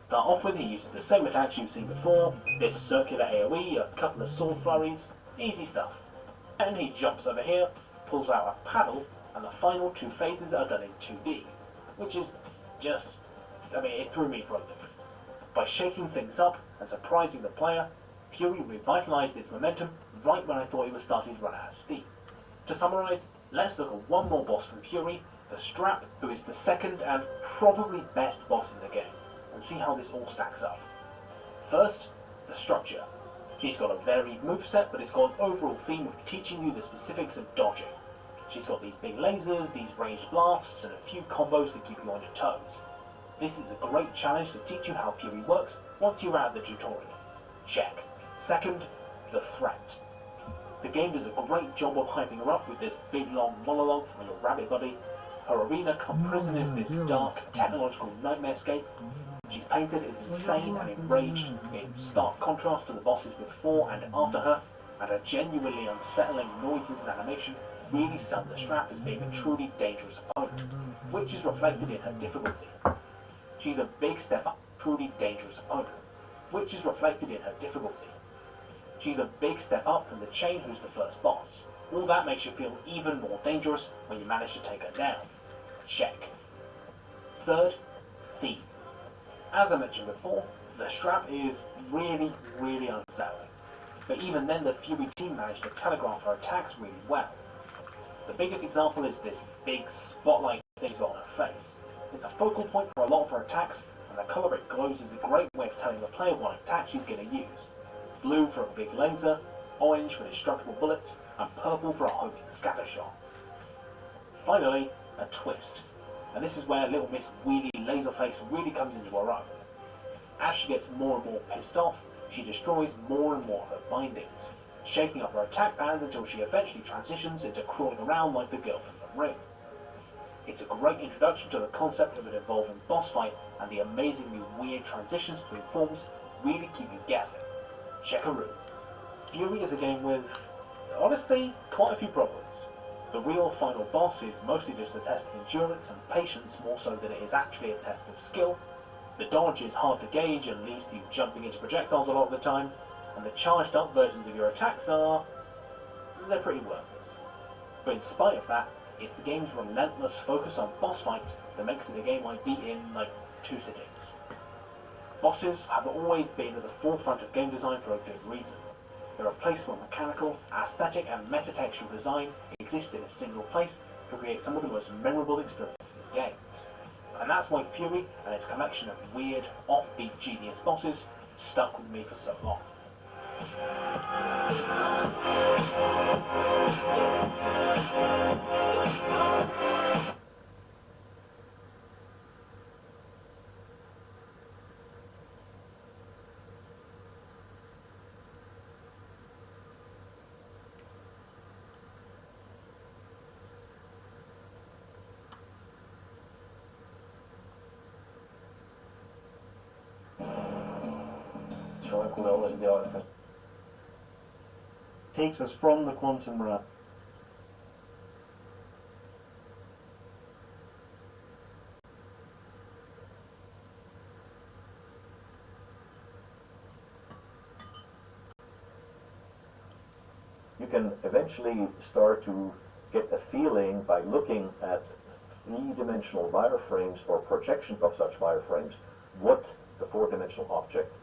Start off with, he uses the same attacks you've seen before, this circular AoE, a couple of sword flurries, easy stuff. And he jumps over here, pulls out a paddle, and the final two phases are done in 2D, which is just, it threw me for a loop. By shaking things up and surprising the player, Fury revitalized its momentum right when I thought he was starting to run out of steam. To summarize, let's look at one more boss from Fury, the Strap, who is the second and probably best boss in the game, and see how this all stacks up. First, the structure. She's got a varied moveset, but it's got an overall theme of teaching you the specifics of dodging. She's got these big lasers, these ranged blasts, and a few combos to keep you on your toes. This is a great challenge to teach you how Fury works once you're out of the tutorial. Check. Second, the threat. The game does a great job of hyping her up with this big long monologue from your rabbit buddy. Her arena come prison is this dark, technological nightmarescape. She's painted as insane and enraged, in stark contrast to the bosses before and after her, and her genuinely unsettling noises and animation really sell the Strap as being a truly dangerous opponent, which is reflected in her difficulty. She's a big step up, truly dangerous opponent, which is reflected in her difficulty. She's a big step up from the Chain, who's the first boss. All that makes you feel even more dangerous when you manage to take her down. Check. Third, theme. As I mentioned before, the Strap is really unsettling. But even then, the Fury team managed to telegraph her attacks really well. The biggest example is this big spotlight thing she's got on her face. It's a focal point for a lot of her attacks, and the colour it glows is a great way of telling the player what attack she's going to use. Blue for a big laser, orange for destructible bullets, and purple for a homing scatter shot. Finally, a twist. And this is where little Miss Wheelie Laserface really comes into her own. As she gets more and more pissed off, she destroys more and more of her bindings, shaking up her attack patterns until she eventually transitions into crawling around like the girl from the Ring. It's a great introduction to the concept of an evolving boss fight, and the amazingly weird transitions between forms really keep you guessing. Checkaroo. Fury is a game with, honestly, quite a few problems. The real final boss is mostly just a test of endurance and patience more so than it is actually a test of skill. The dodge is hard to gauge and leads to you jumping into projectiles a lot of the time, and the charged up versions of your attacks they're pretty worthless. But in spite of that, it's the game's relentless focus on boss fights that makes it a game I beat in, 2 sittings. Bosses have always been at the forefront of game design for a good reason. They're a place where mechanical, aesthetic and metatextual design exist in a single place to create some of the most memorable experiences in games. And that's why Fury and its collection of weird, offbeat genius bosses stuck with me for so long. Человеку удалось сделать. Takes us from the quantum realm. You can eventually start to get a feeling by looking at three-dimensional wireframes or projections of such wireframes what the four-dimensional object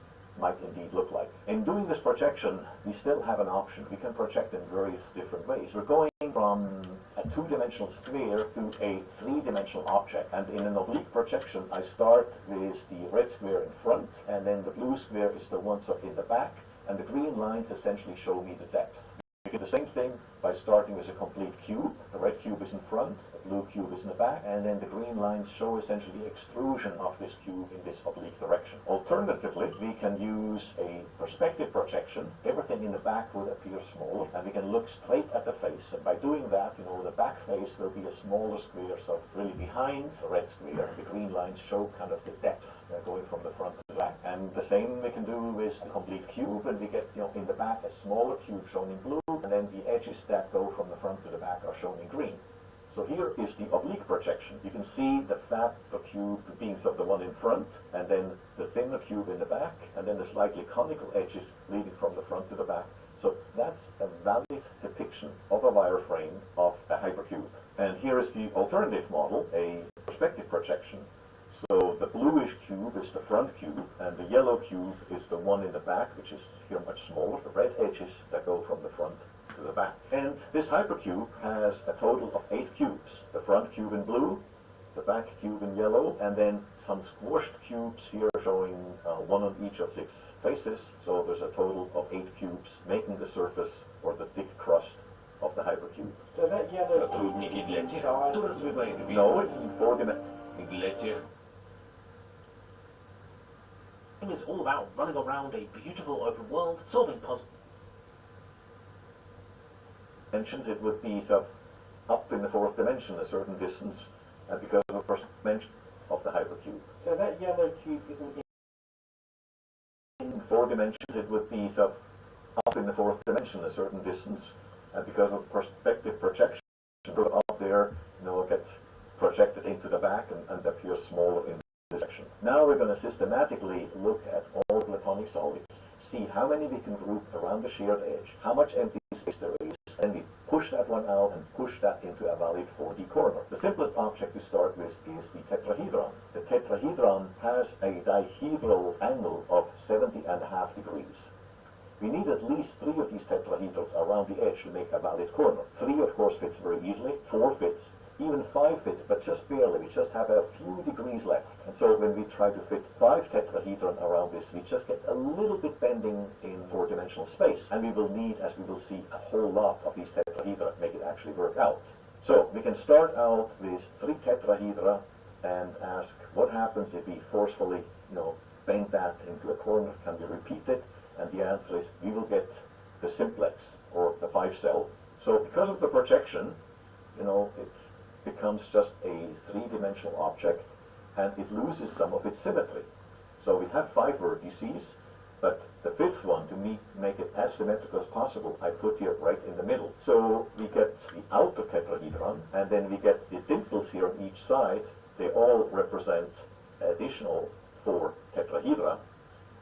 might indeed look like. In doing this projection, we still have an option. We can project in various different ways. We're going from a two-dimensional sphere to a three-dimensional object, and in an oblique projection I start with the red square in front, and then the blue square is the one in the back, and the green lines essentially show me the depth. We do the same thing by starting with a complete cube. The red cube is in front, the blue cube is in the back, and then the green lines show essentially the extrusion of this cube in this oblique direction. Alternatively, we can use a perspective projection. Everything in the back will appear smaller, and we can look straight at the face. And by doing that, the back face will be a smaller square, so really behind the red square, the green lines show kind of the depth going from the front to the back. And the same we can do with the complete cube, and we get in the back a smaller cube shown in blue, and then the edges that go from the front to the back are shown in green. So here is the oblique projection. You can see the fat cube being sort of the one in front, and then the thinner cube in the back, and then the slightly conical edges leading from the front to the back. So that's a valid depiction of a wireframe of a hypercube. And here is the alternative model, a perspective projection. So the bluish cube is the front cube, and the yellow cube is the one in the back, which is here much smaller, the red edges that go from the front to the back. And this hypercube has a total of 8 cubes. The front cube in blue, the back cube in yellow, and then some squashed cubes here showing one on each of 6 faces. So there's a total of 8 cubes making the surface or the thick crust of the hypercube. So that yellow Сотрудники для тех, кто развивает No, it's бизнес. 4 dimensions. Для тех, It's all about running around a beautiful open world, solving puzzles. It would be sort of up in the 4th dimension a certain distance, because of the first dimension of the hypercube. So that yellow cube isn't In 4 dimensions, it would be sort of up in the 4th dimension a certain distance, because of perspective projection. Up there, it gets projected into the back and appears smaller in this section. Now we're going to systematically look at all Platonic solids, see how many we can group around the shared edge, how much empty space there is, and we push that one out and push that into a valid 4D corner. The simplest object to start with is the tetrahedron. The tetrahedron has a dihedral angle of 70.5 degrees. We need at least 3 of these tetrahedrons around the edge to make a valid corner. 3, of course, fits very easily. 4 fits. Even 5 fits, but just barely. We just have a few degrees left. And so when we try to fit 5 tetrahedron around this, we just get a little bit bending in 4-dimensional space. And we will need, as we will see, a whole lot of these tetrahedra to make it actually work out. So we can start out with 3 tetrahedra and ask what happens if we forcefully, bend that into a corner. Can we repeat it? And the answer is we will get the simplex, or the 5-cell. So because of the projection, it becomes just a 3-dimensional object, and it loses some of its symmetry. So we have 5 vertices, but the 5th one, to make it as symmetrical as possible, I put here right in the middle. So we get the outer tetrahedron, and then we get the dimples here on each side. They all represent additional 4 tetrahedra,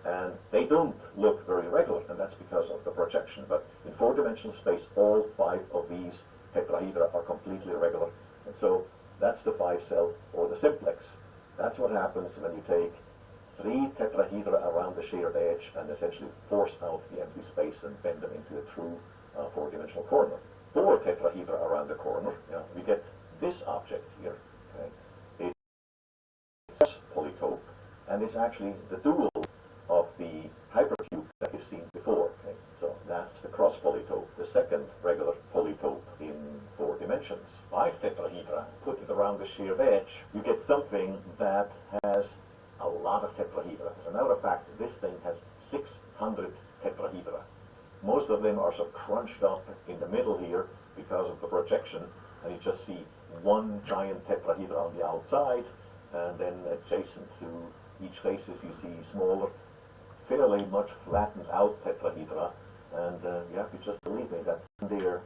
and they don't look very regular, and that's because of the projection. But in 4-dimensional space, all 5 of these tetrahedra are completely regular. And so that's the 5-cell, or the simplex. That's what happens when you take 3 tetrahedra around the shared edge and essentially force out the empty space and bend them into a true 4-dimensional corner. 4 tetrahedra around the corner, we get this object here. Okay? It's polytope, and it's actually the dual of the hypercube that you've seen before. Okay? So that's the cross polytope, the second regular polytope in 4 dimensions. 5 tetrahedra, put it around the shared edge, you get something that has a lot of tetrahedra. As a matter of fact, this thing has 600 tetrahedra. Most of them are sort of crunched up in the middle here because of the projection, and you just see one giant tetrahedra on the outside, and then adjacent to each faces you see smaller, fairly much flattened out tetrahedra, and you have to just believe me that they're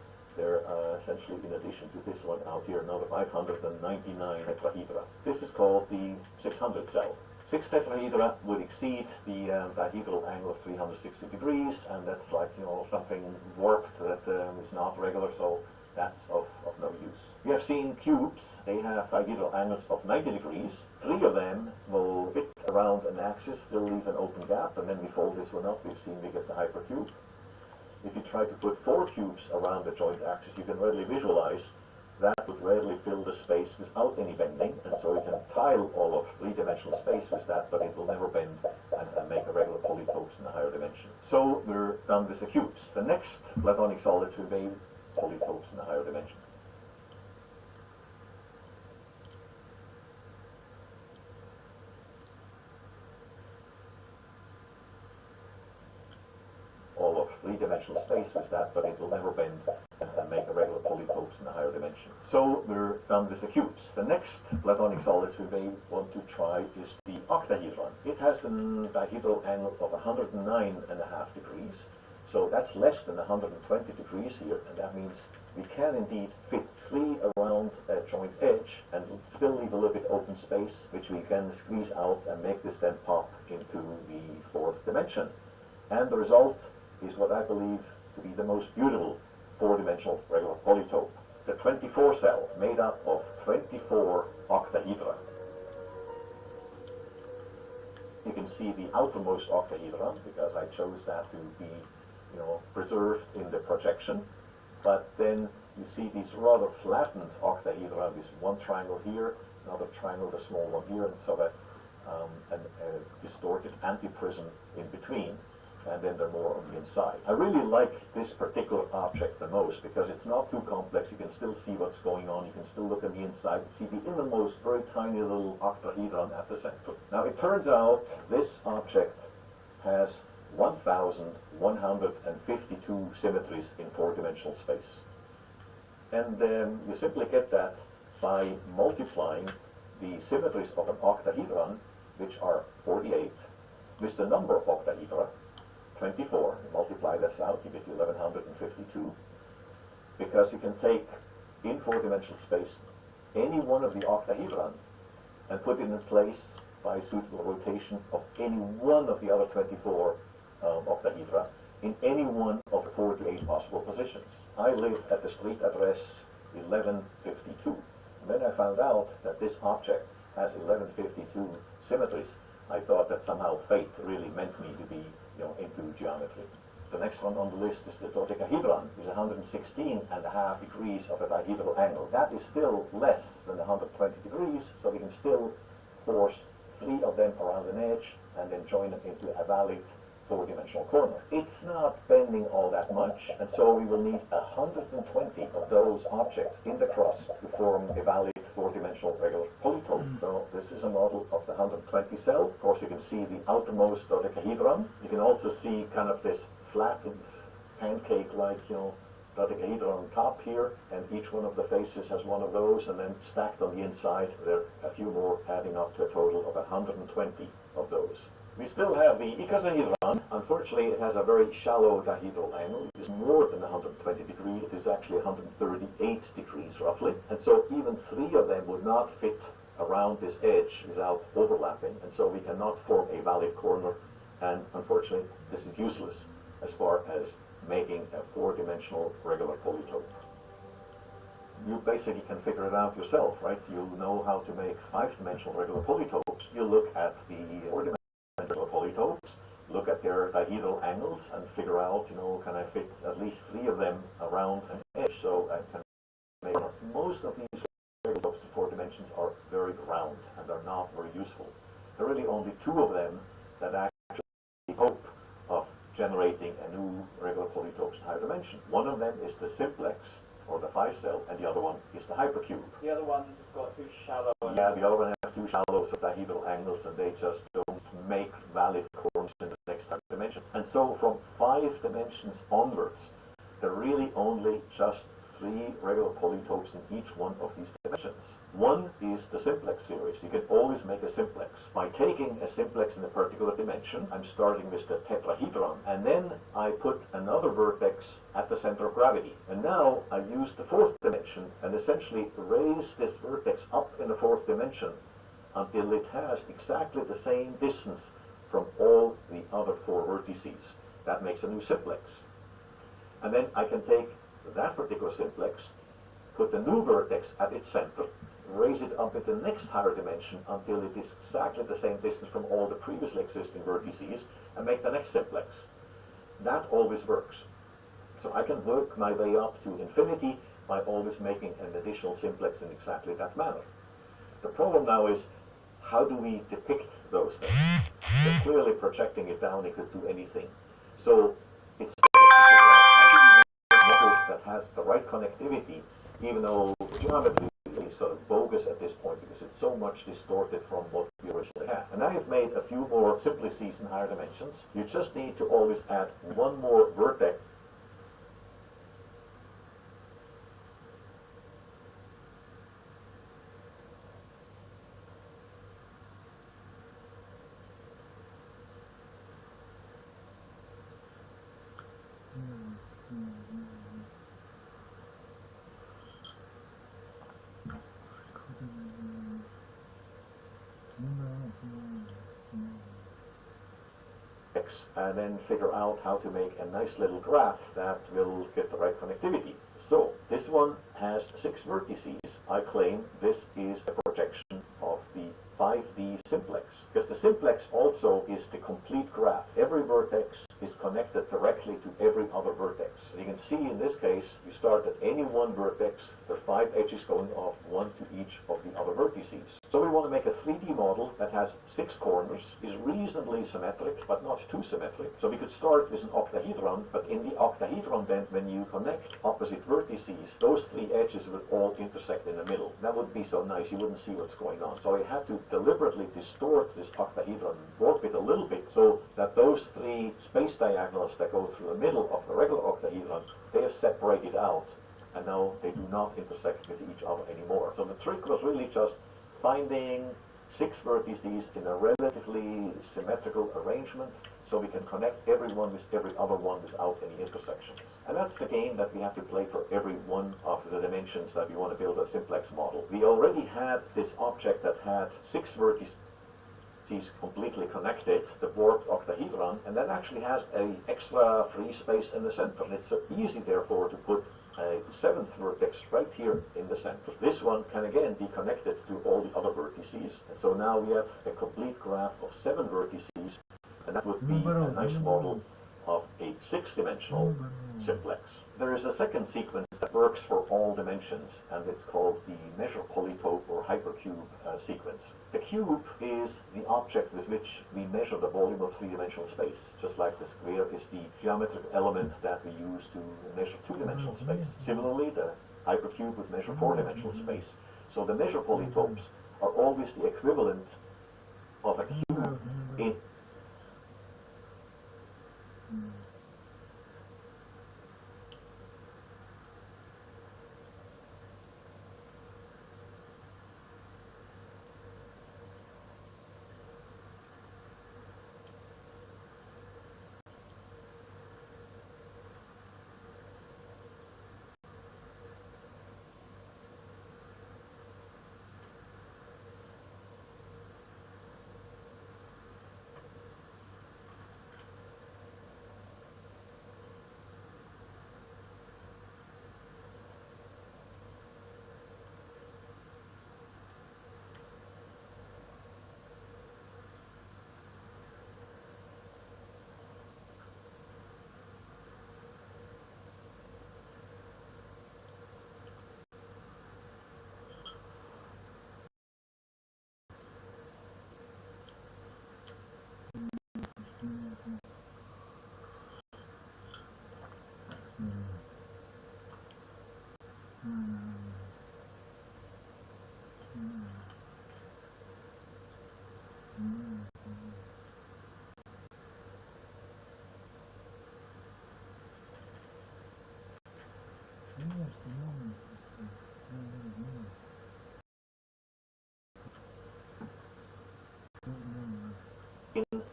essentially, in addition to this one out here, another 599 tetrahedra. This is called the 600 cell. 6 tetrahedra would exceed the dihedral angle of 360 degrees, and that's like, something warped that is not regular, so that's of no use. We have seen cubes. They have dihedral angles of 90 degrees. 3 of them will fit around an axis, still leave an open gap, and then we fold this one up. We've seen we get the hypercube. If you try to put 4 cubes around the joint axis, you can readily visualize that would readily fill the space without any bending, and so you can tile all of 3-dimensional space with that, but it will never bend and make a regular polytopes in a higher dimension. So we're done with the cubes. The next Platonic solids will be polytopes in a higher dimension. All of 3-dimensional space with that, but it will never bend and make a regular polytopes in a higher dimension. So we're done with the cubes. The next Platonic solids we may want to try is the octahedron. It has a dihedral angle of 109.5 degrees. So that's less than 120 degrees here, and that means we can indeed fit 3 around around a joint edge and still leave a little bit open space, which we can squeeze out and make this then pop into the fourth dimension. And the result is what I believe to be the most beautiful four-dimensional regular polytope. The 24 cell made up of 24 octahedra. You can see the outermost octahedron because I chose that to be, preserved in the projection. But then you see these rather flattened octahedra, this one triangle here, another triangle, the small one here, and sort of a distorted antiprism in between, and then they're more on the inside. I really like this particular object the most because it's not too complex. You can still see what's going on. You can still look on the inside and see the innermost very tiny little octahedron at the center. Now it turns out this object has 1,152 symmetries in four-dimensional space. And then you simply get that by multiplying the symmetries of an octahedron, which are 48, with the number of octahedra, 24. You multiply this out, you get 1,152, because you can take, in four-dimensional space, any one of the octahedron and put it in place by suitable rotation of any one of the other 24 octahedra in any one of the 48 possible positions. I live at the street address 1152. And when I found out that this object has 1152 symmetries, I thought that somehow fate really meant me to be, into geometry. The next one on the list is the dodecahedron, which is 116.5 degrees of a dihedral angle. That is still less than 120 degrees, so we can still force 3 of them around an edge and then join them into a valid four-dimensional corner. It's not bending all that much, and so we will need 120 of those objects in the crust to form a valid four-dimensional regular polytope. So this is a model of the 120 cell. Of course, you can see the outermost dodecahedron. You can also see kind of this flattened pancake-like, dodecahedron on top here, and each one of the faces has one of those, and then stacked on the inside, there are a few more, adding up to a total of 120 of those. We still have the icosahedron. Unfortunately, it has a very shallow dihedral angle. It is more than 120 degrees. It is actually 138 degrees, roughly. And so even 3 of them would not fit around this edge without overlapping. And so we cannot form a valid corner. And unfortunately, this is useless as far as making a four-dimensional regular polytope. You basically can figure it out yourself, right? You know how to make five-dimensional regular polytopes. You look at the four-dimensional regular polytopes, look at their dihedral angles, and figure out, can I fit at least 3 of them around an edge so I can make it. Most of these regular polytopes in 4 dimensions are very round and are not very useful. There are really only 2 of them that actually hope of generating a new regular polytope in higher dimension. One of them is the simplex, or the 5-cell, and the other one is the hypercube. The other ones have got too shallow. Yeah, the other one have too shallow dihedral angles, and they just don't make valid corners in the next higher dimension. And so from 5 dimensions onwards, there are really only just 3 regular polytopes in each one of these dimensions. One is the simplex series. You can always make a simplex. By taking a simplex in a particular dimension, I'm starting with the tetrahedron, and then I put another vertex at the center of gravity. And now I use the 4th dimension and essentially raise this vertex up in the 4th dimension until it has exactly the same distance from all the other 4 vertices. That makes a new simplex. And then I can take that particular simplex, put the new vertex at its center, raise it up into the next higher dimension until it is exactly the same distance from all the previously existing vertices, and make the next simplex. That always works. So I can work my way up to infinity by always making an additional simplex in exactly that manner. The problem now is, how do we depict those things? Because clearly projecting it down, it could do anything. So it's that has the right connectivity, even though geometry is sort of bogus at this point because it's so much distorted from what we originally had. And I have made a few more simplices in higher dimensions. You just need to always add one more vertex. simplex and then figure out how to make a nice little graph that will get the right connectivity. So this one has 6 vertices. I claim this is a projection of the 5D simplex, because the simplex also is the complete graph. Every vertex is connected directly to every other vertex. And you can see in this case, you start at any one vertex, there are 5 edges going off, 1 to each of the other vertices. So we want to make a 3D model that has 6 corners, is reasonably symmetric, but not too symmetric. So we could start with an octahedron, but in the octahedron then, when you connect opposite vertices, those 3 edges would all intersect in the middle. That would be so nice, you wouldn't see what's going on. So I had to deliberately distort this octahedron, warp it a little bit, so that those 3 space diagonals that go through the middle of the regular octahedron, they are separated out, and now they do not intersect with each other anymore. So the trick was really just finding 6 vertices in a relatively symmetrical arrangement, so we can connect every one with every other one without any intersections. And that's the game that we have to play for every one of the dimensions that we want to build a simplex model. We already had this object that had 6 vertices completely connected, the warped octahedron, and that actually has an extra free space in the center. And it's so easy, therefore, to put a 7th vertex right here in the center. This one can again be connected to all the other vertices, and so now we have a complete graph of 7 vertices, and that would be a nice model of a 6-dimensional simplex. There is a second sequence that works for all dimensions, and it's called the measure polytope or hypercube sequence. The cube is the object with which we measure the volume of 3-dimensional space, just like the square is the geometric element that we use to measure 2-dimensional space. Similarly, the hypercube would measure 4-dimensional space. So the measure polytopes are always the equivalent of a cube in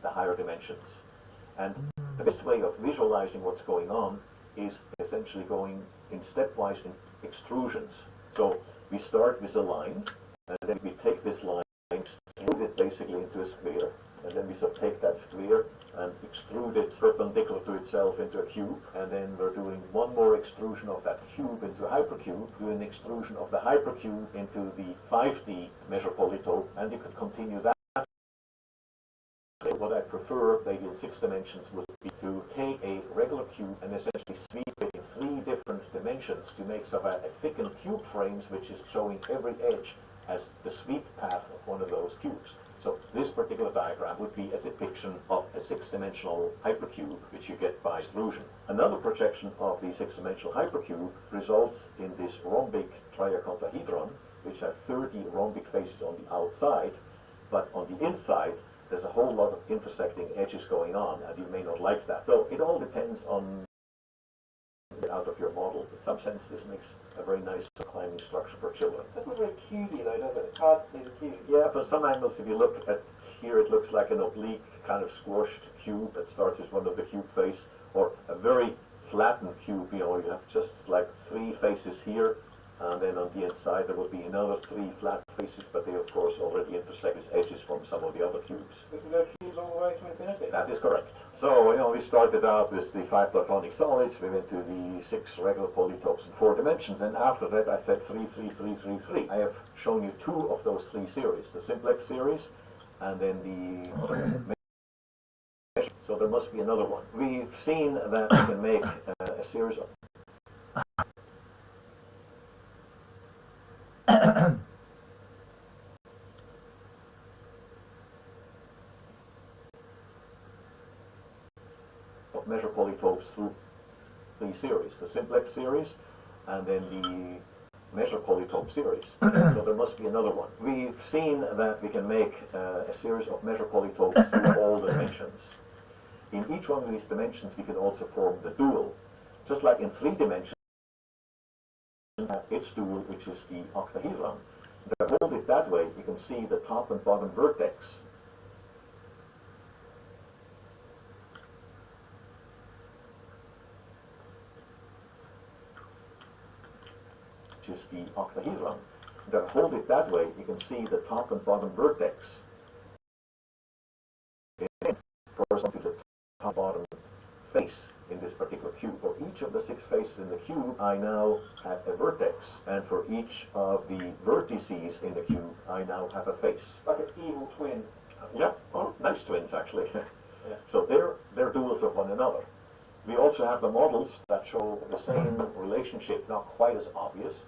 the higher dimensions. And the best way of visualizing what's going on is essentially going in stepwise extrusions. So we start with a line, and then we take this line, extrude it basically into a square, and then we sort of take that square and extrude it perpendicular to itself into a cube, and then we're doing one more extrusion of that cube into a hypercube, doing extrusion of the hypercube into the 5D measure polytope, and you could continue that. What I prefer, maybe in 6 dimensions, would be to take a regular cube and essentially sweep it in 3 different dimensions to make sort of a thickened cube frames, which is showing every edge as the sweep path of one of those cubes. So this particular diagram would be a depiction of a 6-dimensional hypercube, which you get by extrusion. Another projection of the 6-dimensional hypercube results in this rhombic triacontohedron, which has 30 rhombic faces on the outside, but on the inside there's a whole lot of intersecting edges going on, and you may not like that. So it all depends on out of your model. In some sense, this makes a very nice climbing structure for children. It doesn't look very cubey though, does it? It's hard to see the cube. Yeah, from some angles, if you look at here, it looks like an oblique, kind of squashed cube that starts as one of the cube face, or a very flattened cube. You know, you have just like 3 faces here, and then on the inside there would be another 3 flat faces, but they of course already intersect as edges from some of the other cubes. We can go cubes all the way to infinity. That is correct. So, we started out with the 5 platonic solids, we went to the 6 regular polytopes in 4 dimensions, and after that I said 3, 3, 3, 3, 3. I have shown you 2 of those 3 series, the simplex series, and then the... So there must be another one. We've seen that we can make a series of measure polytopes through 3 series, the simplex series, and then the measure polytope series. So there must be another one. We've seen that we can make a series of measure polytopes through all the dimensions. In each one of these dimensions we can also form the dual. Just like in 3 dimensions, its dual, which is the octahedron. If I hold it that way, you can see the top and bottom vertex. Which is the octahedron. If I hold it that way, you can see the top and bottom vertex. It corresponds to the top bottom face in this particular cube. For each of the 6 faces in the cube, I now have a vertex, and for each of the vertices in the cube, I now have a face. Like an evil twin. Yeah, oh, nice twins actually. Yeah. So they're duals of one another. We also have the models that show the same relationship, not quite as obvious,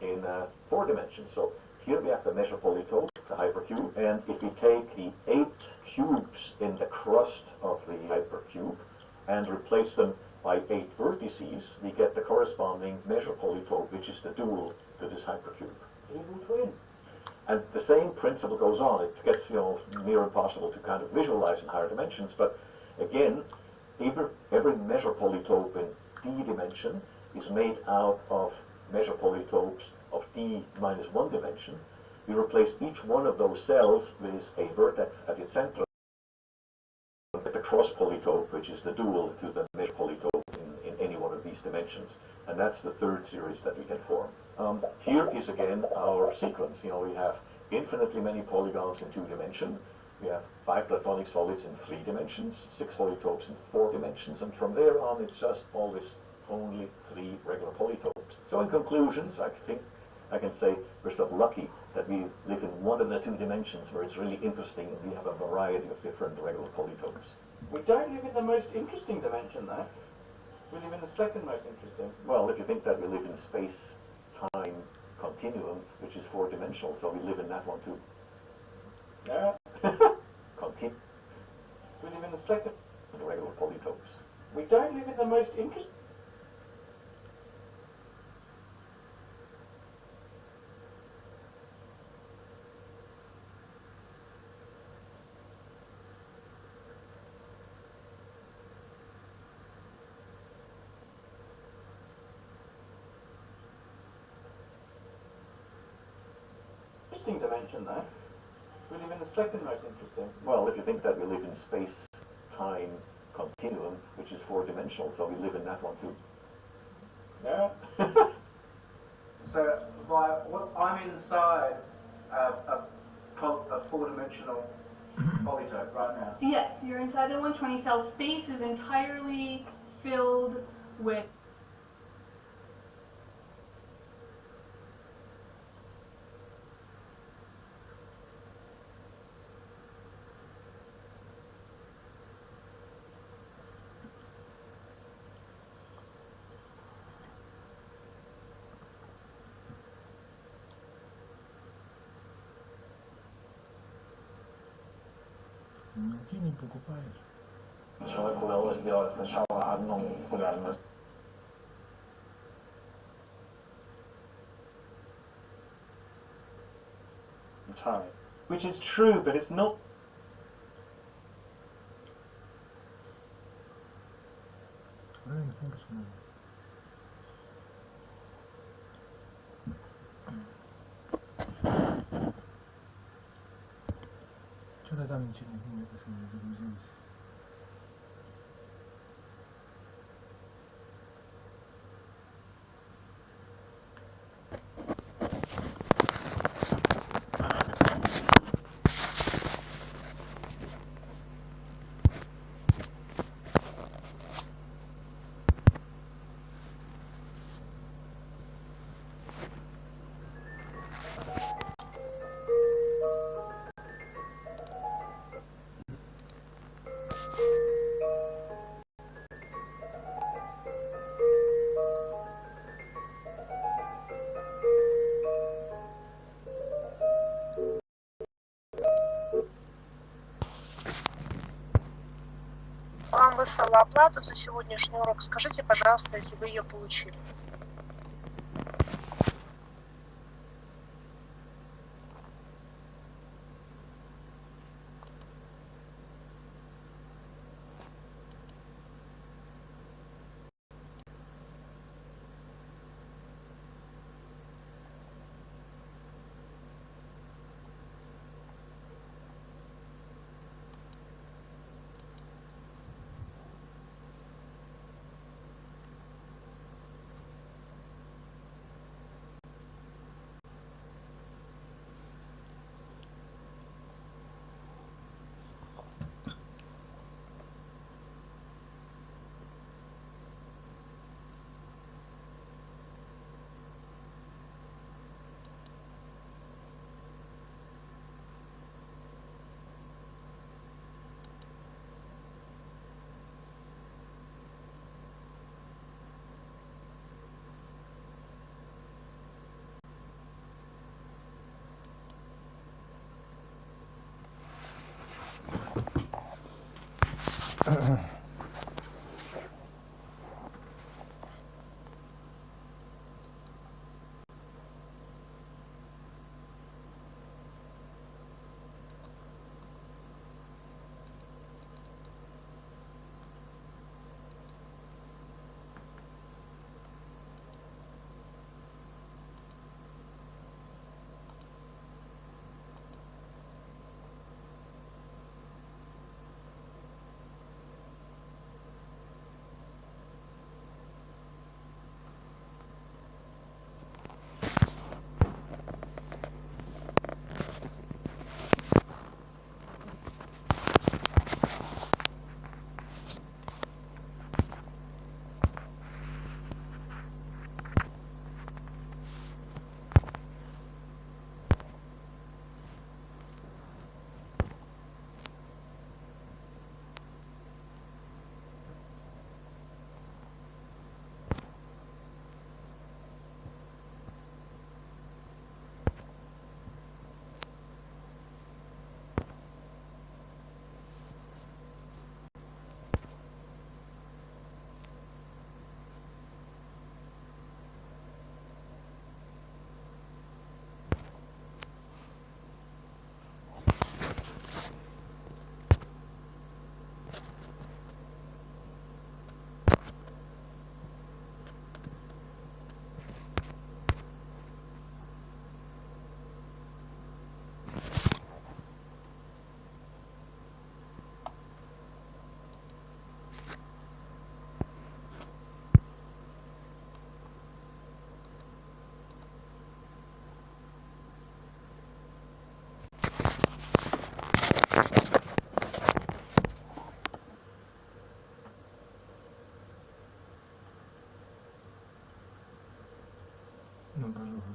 in 4 dimensions. So here we have the measure polytope, the hypercube, and if we take the 8 cubes in the crust of the hypercube and replace them by 8 vertices, we get the corresponding measure polytope, which is the dual to this hypercube. Evil twin. And the same principle goes on. It gets near impossible to kind of visualize in higher dimensions, but again, every measure polytope in d dimension is made out of measure polytopes of d minus 1 dimension. We replace each one of those cells with a vertex at its center, the cross polytope, which is the dual to the measure polytope in any one of these dimensions. And that's the 3rd series that we can form. Here is again our sequence. We have infinitely many polygons in 2 dimensions. We have 5 platonic solids in 3 dimensions, 6 polytopes in 4 dimensions, and from there on it's just always only 3 regular polytopes. So in conclusions, I think I can say we're so lucky that we live in one of the 2 dimensions where it's really interesting and we have a variety of different regular polytopes. We don't live in the most interesting dimension though. We live in the 2nd most interesting. Well, if you think that we live in space-time continuum, which is 4-dimensional, so we live in that one too. Yeah. We live in the 2nd. The regular polytopes. We don't live in the most interesting. Dimension though. We live in the 2nd most interesting. Well, if you think that we live in space-time continuum, which is 4-dimensional, so we live in that one too. Yeah. So, I'm inside a 4-dimensional polytope right now. Yes, you're inside the 120 cell space is entirely filled with Ты не покупаешь. Человеку удалось сделать сначала одну популярную time. Which is true, but it's not. Что-то там ничего не загрузилось. выслала оплату за сегодняшний урок. Скажите, пожалуйста, если вы ее получили. Ну, пожалуйста.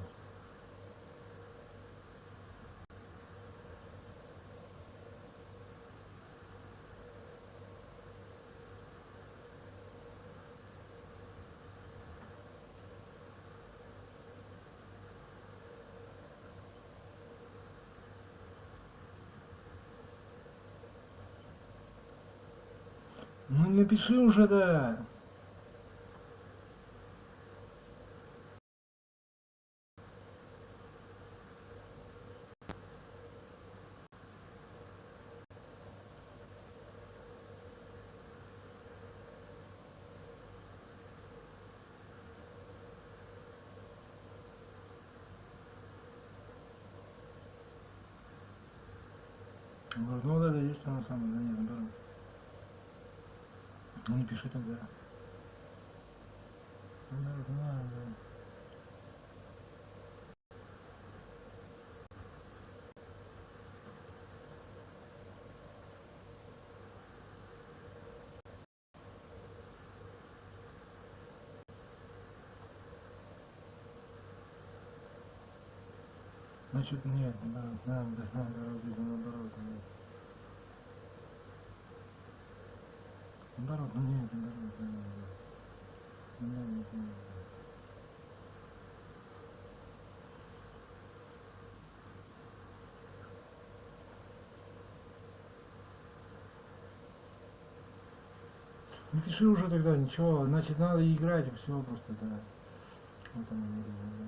Ну напиши уже, да. Вот, ну вот это есть оно самое, да нет, наоборот. Ну не пиши тогда. Наоборот, надо. Значит, нет, наоборот, наоборот, это наоборот. Наоборот, ну нет, наоборот, наоборот. Нет, нет. Не пиши уже тогда, ничего, значит надо играть и все просто, да. Вот оно, да.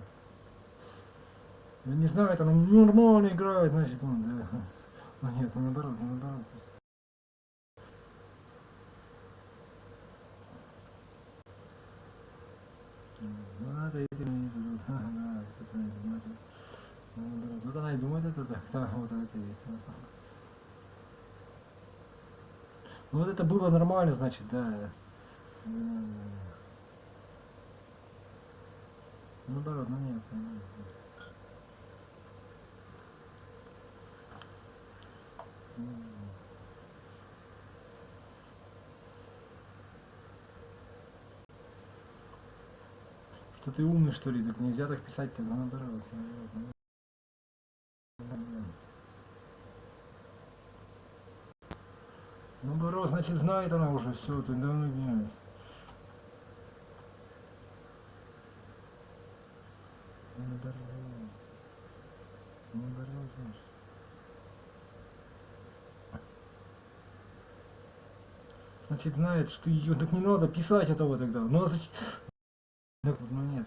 Я не знаю, это нормально играет, значит он, да. Ну нет, ну наоборот, ну наоборот. Ну надо идти, да, это не думает. Вот она и думает это так, да, вот это есть. Ну вот это было нормально, значит, да. Наоборот, ну нет. Что ты умный, что ли? Так нельзя так писать, тогда наоборот. Наоборот, значит, знает она уже все, ты давно знаешь. Наоборот, значит. Значит, знает, что ее так не надо писать этого тогда. Ну, а зачем? Ну нет,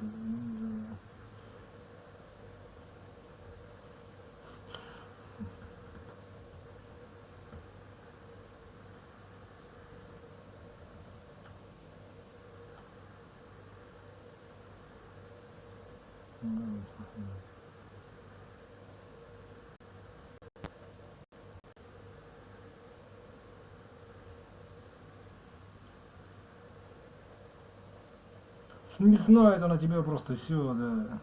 не знает она тебя просто все, да.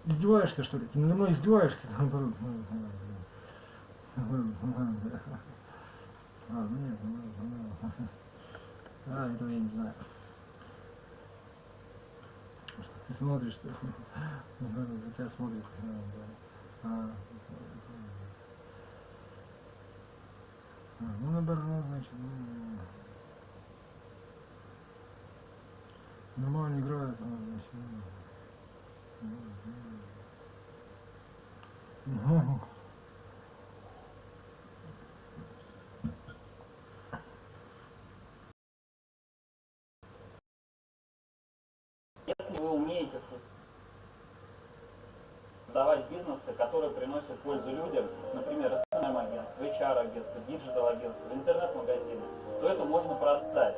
Издеваешься, что ли? Ты надо мной издеваешься? А, ну нет, этого я не знаю. Что ты смотришь, что за тебя смотрит. Ну наоборот, значит, нормально играет, значит. Если вы умеете создавать бизнесы, которые приносят пользу людям, например, SMM-агентство, HR-агентство, диджитал-агентство, интернет-магазины, то это можно продать.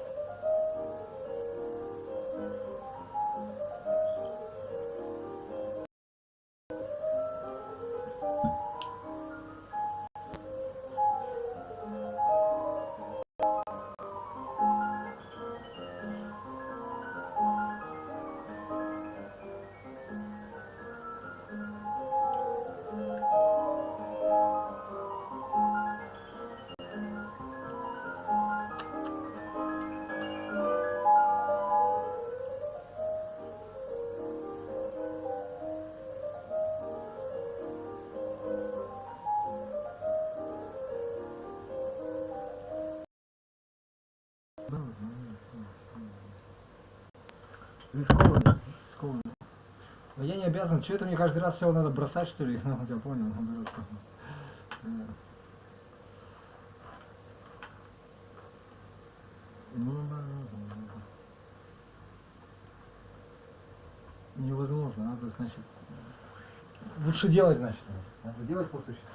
Рискованно, рискованно. Но я не обязан, что это мне каждый раз все надо бросать, что ли? Ну, я понял, невозможно, надо, значит, лучше делать, значит, надо делать после всего.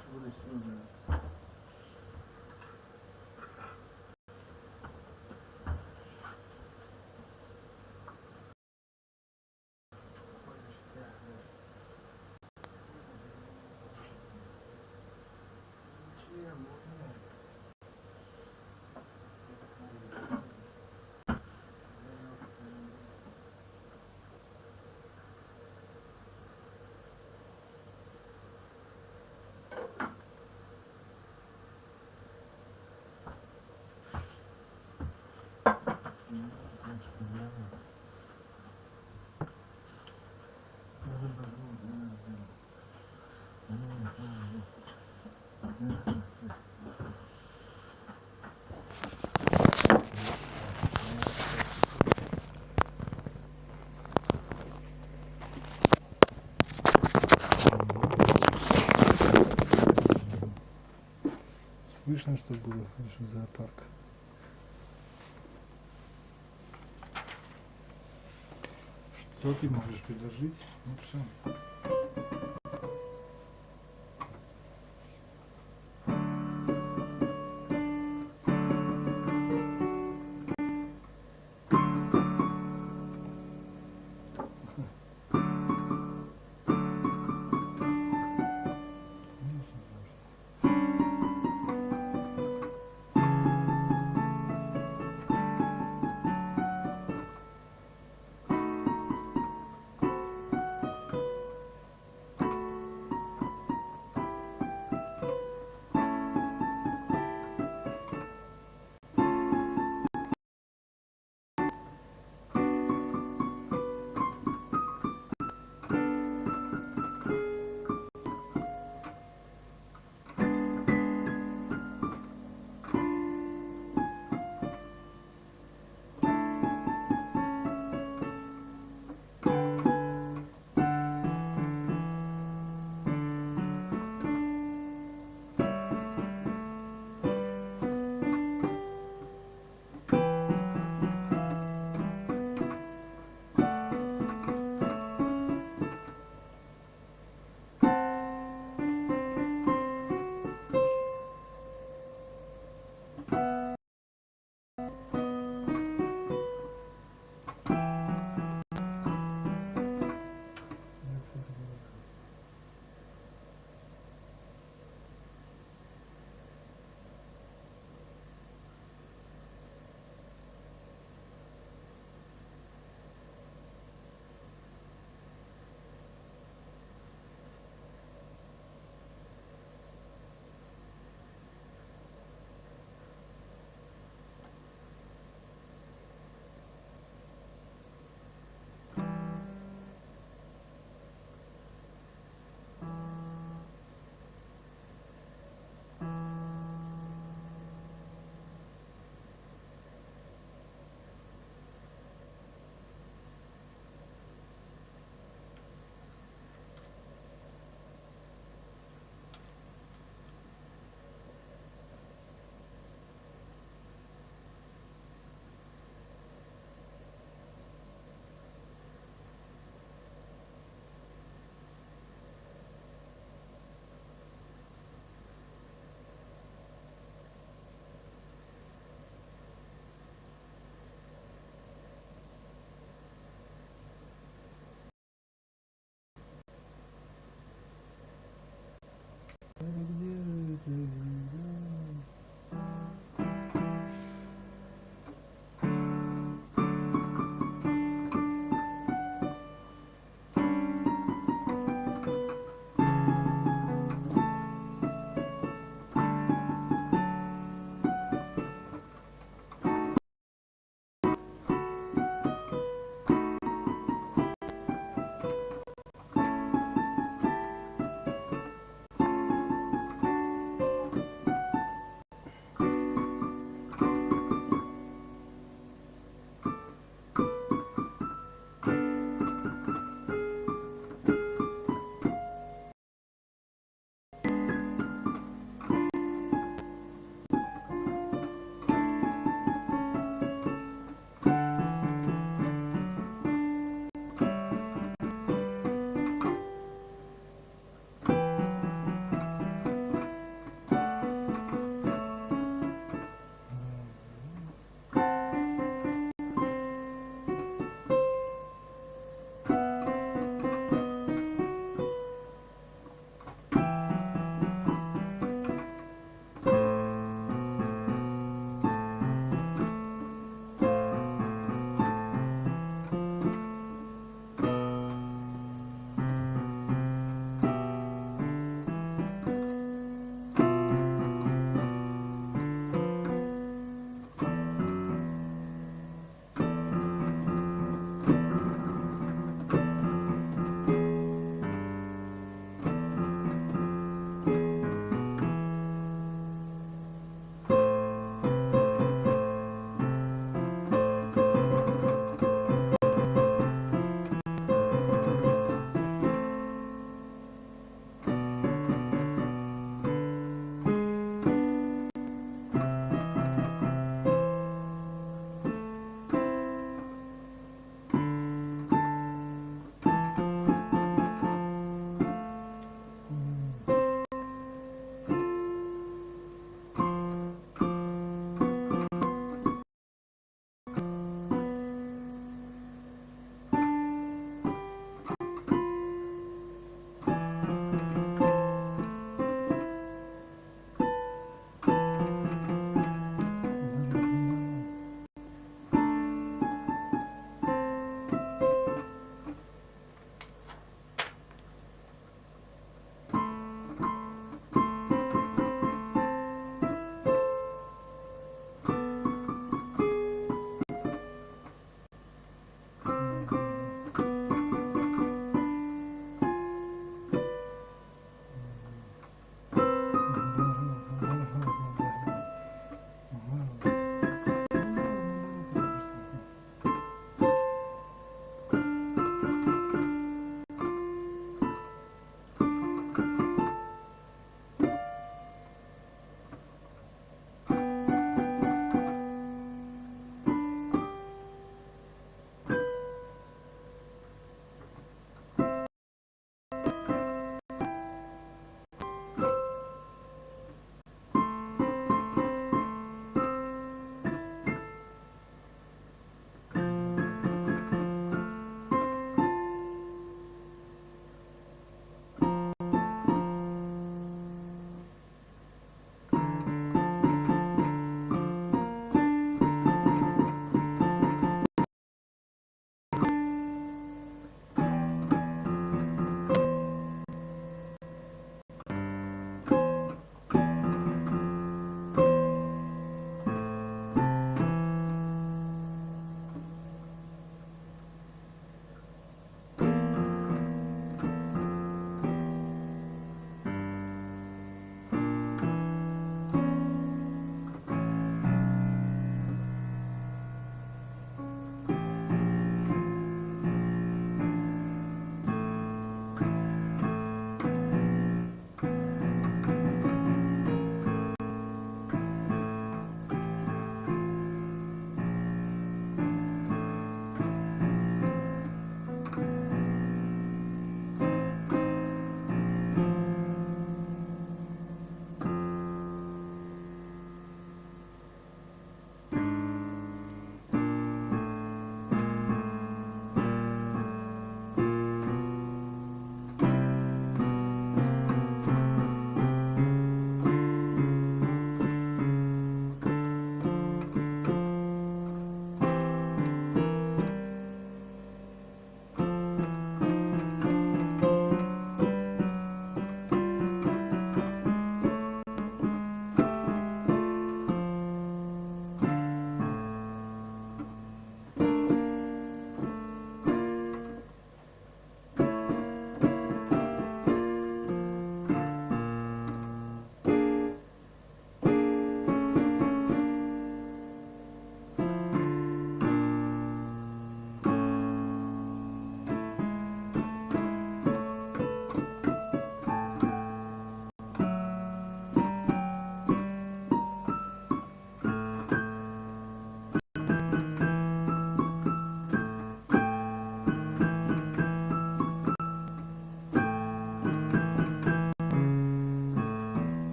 слышно, что было, что зоопарк. Что ты можешь предложить лучше?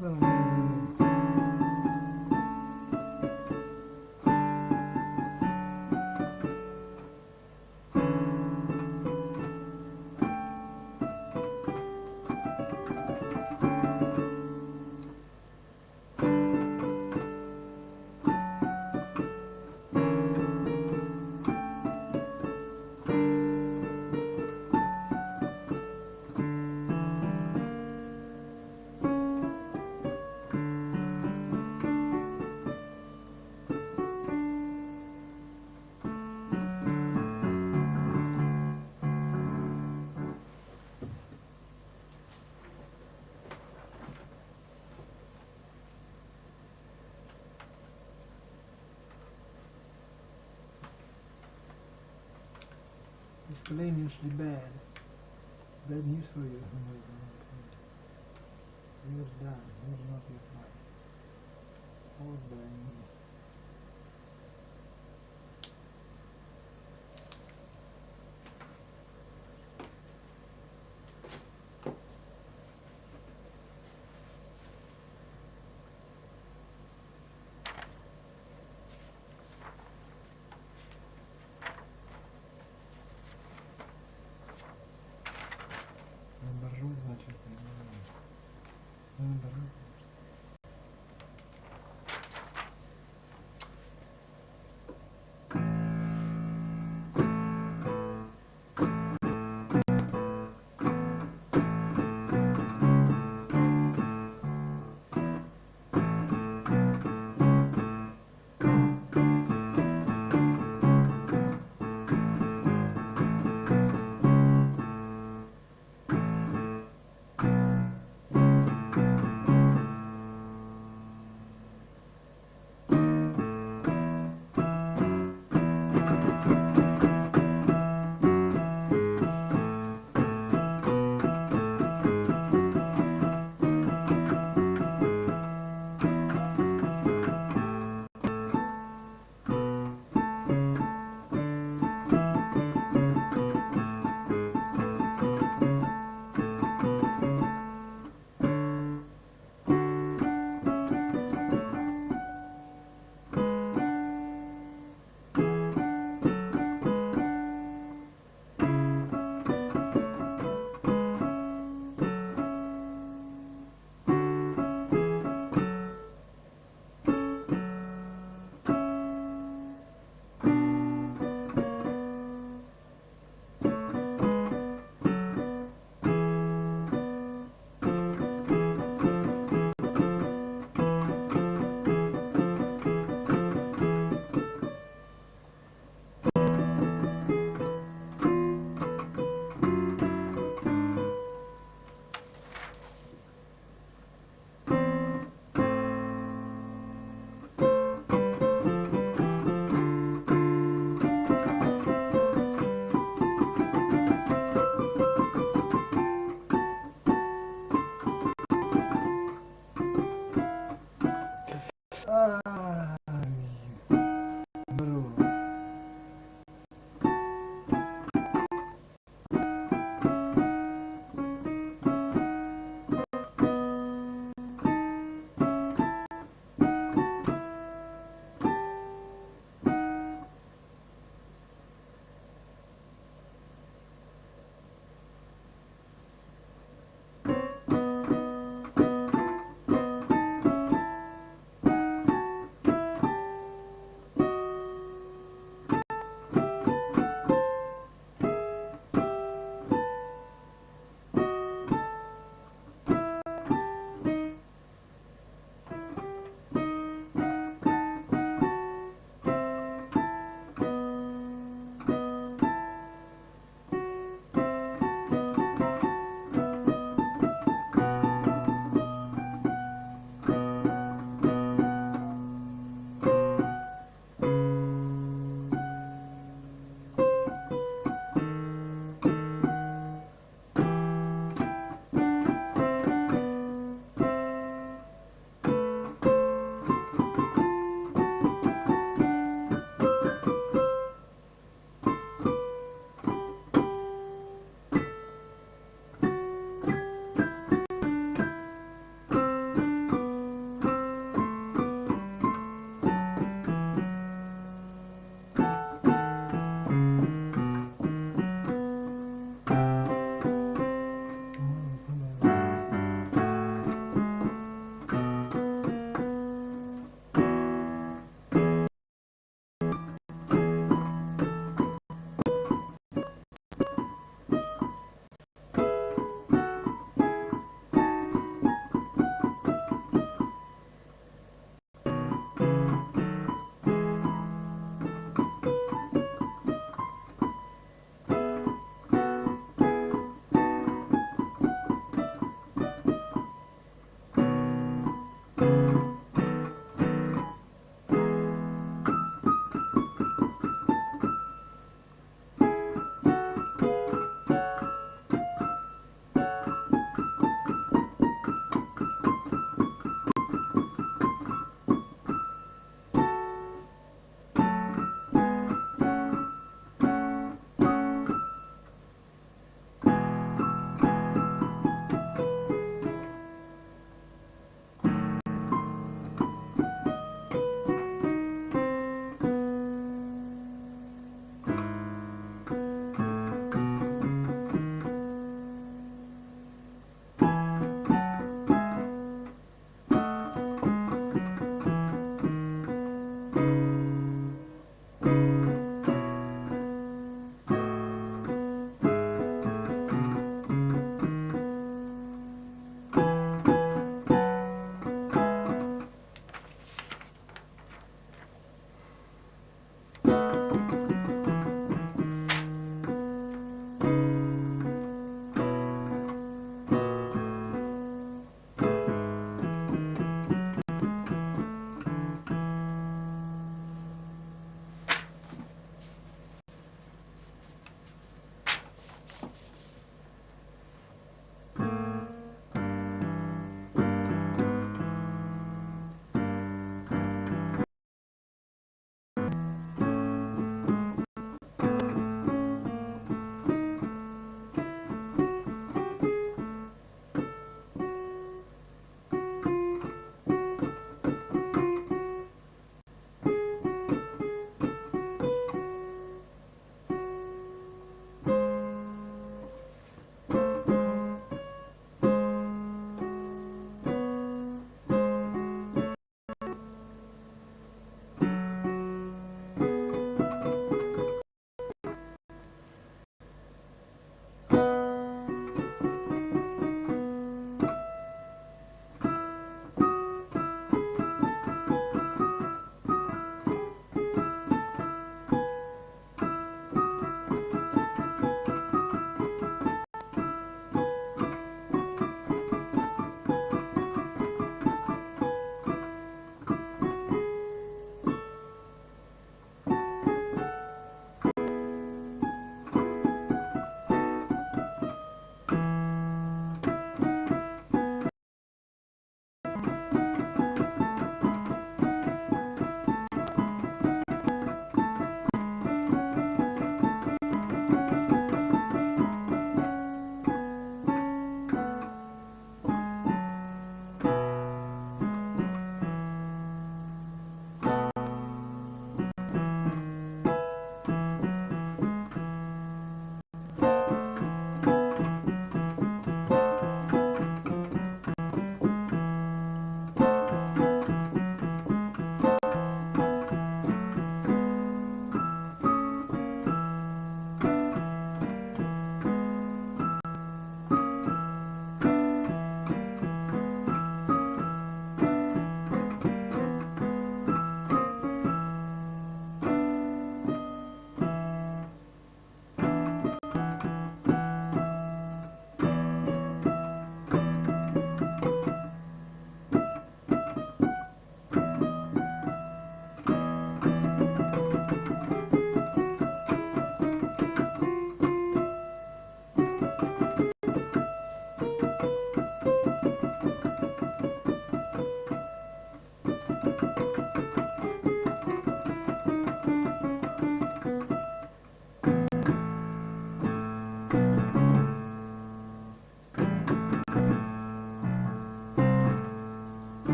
Вот оно. Miscellaneously bad. Bad news for you. You're done. You're not yet right. All bad. Боржой, значит, боржой.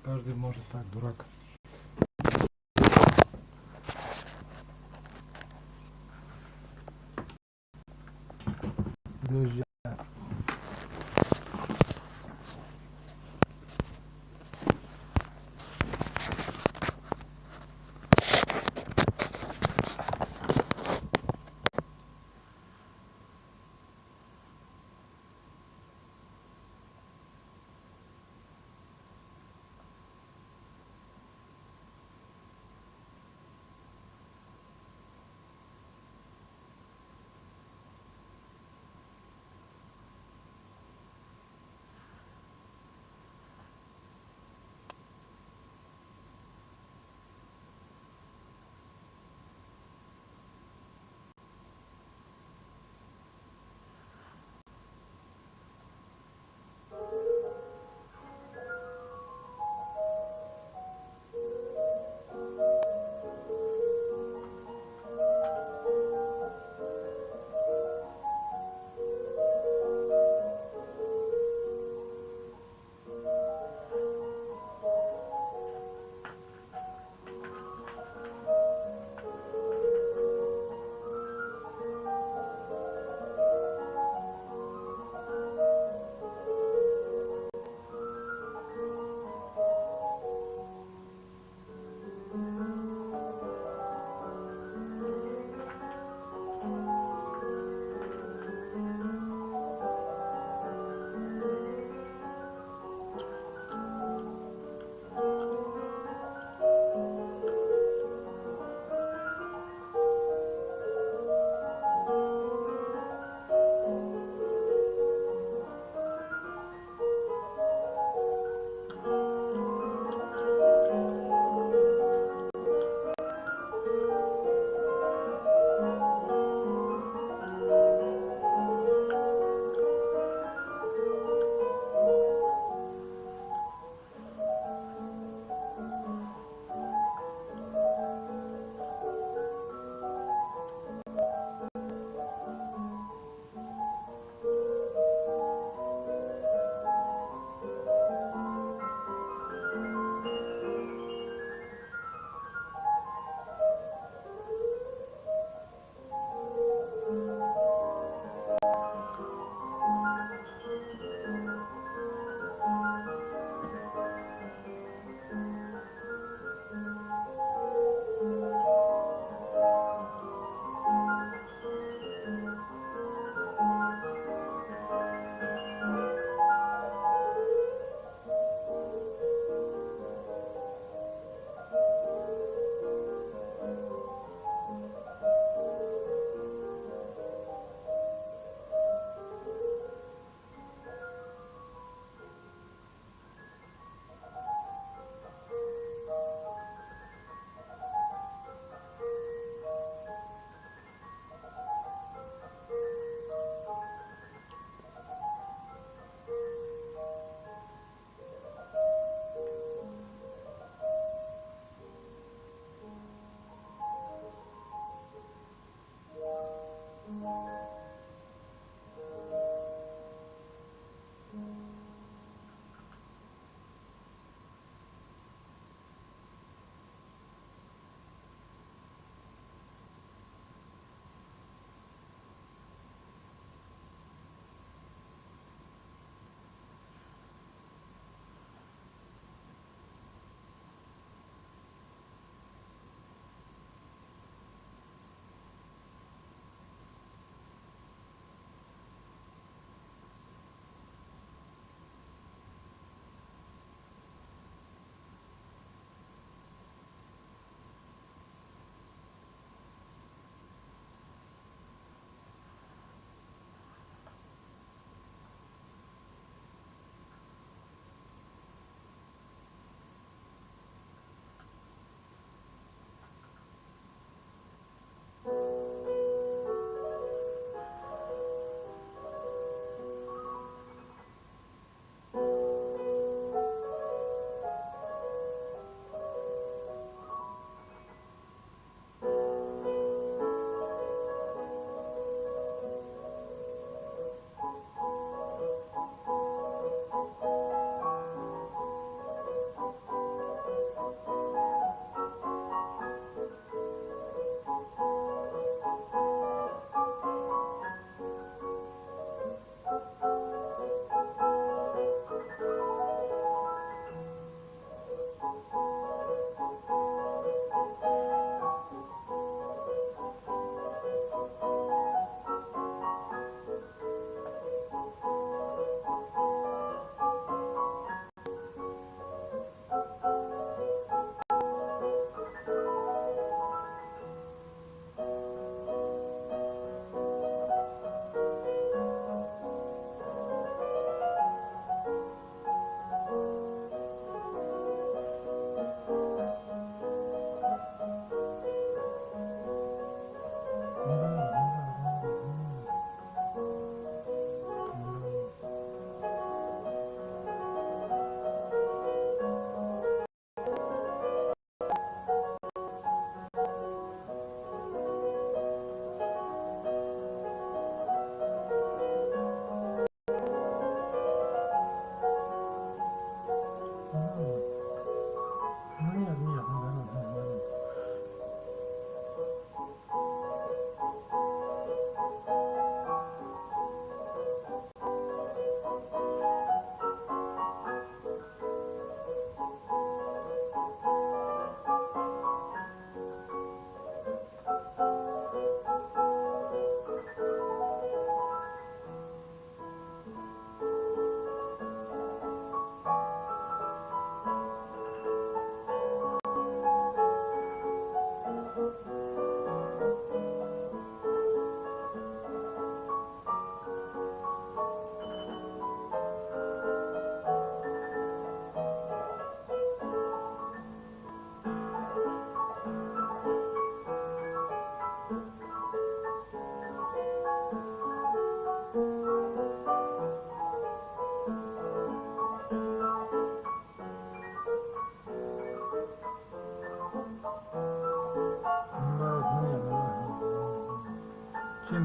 Каждый может так, дурак. Подожди.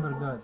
ребят.